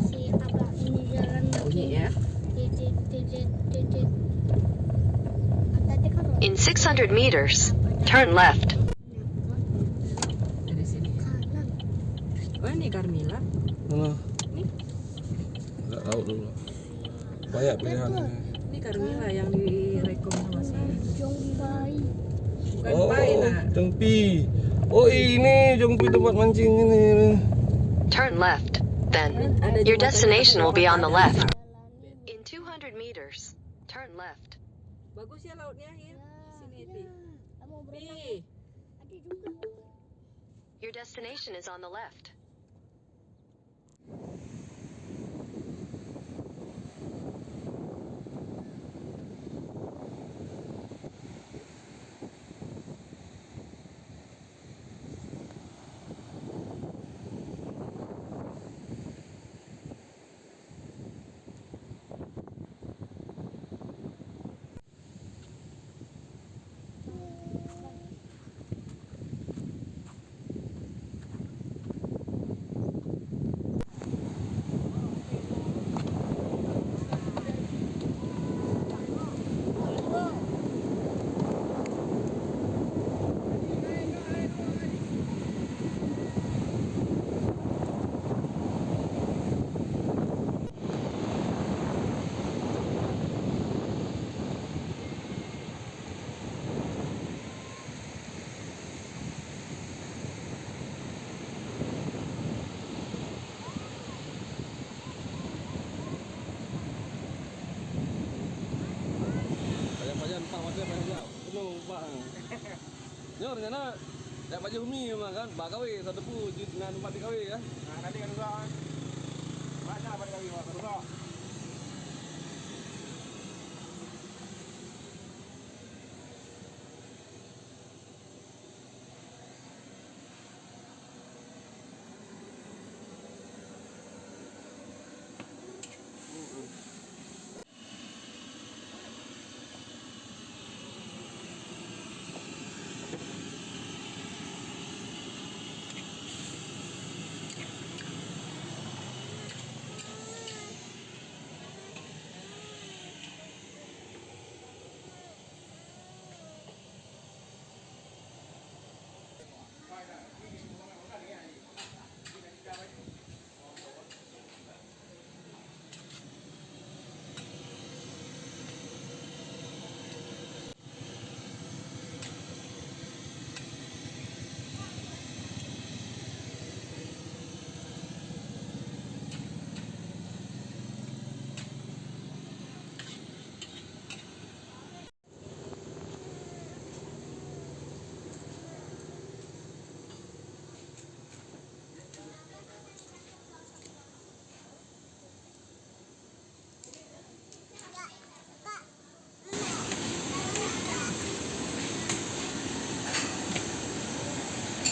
si abang ini jalan Bunyi ya. titit. Tadi kan In 600 meters, turn left. Dari sini. kanan. Oh ini Carmilla. Mana? Nih. Nggak tahu dulu. Banyak pilihan ini. Ini Carmilla yang direkom sama si. Jongbai. Bukan Oh, Pai lah. Jongpi. Oh ini Jongpi tempat mancing ini. Turn left. Then, Ada your jembatan destination will be on the ada. left. In 200 meters, turn left. Bagus ya lautnya ya. Sini Ti. Mau berenang. Nih. Ada juga. Your destination is on the left. Banyak empat macam banyak. Penuh bang. Nyor nyana. Dak baju humi memang kan. Ba kawe satu pu dengan empat kawe ya. Nah, nanti kan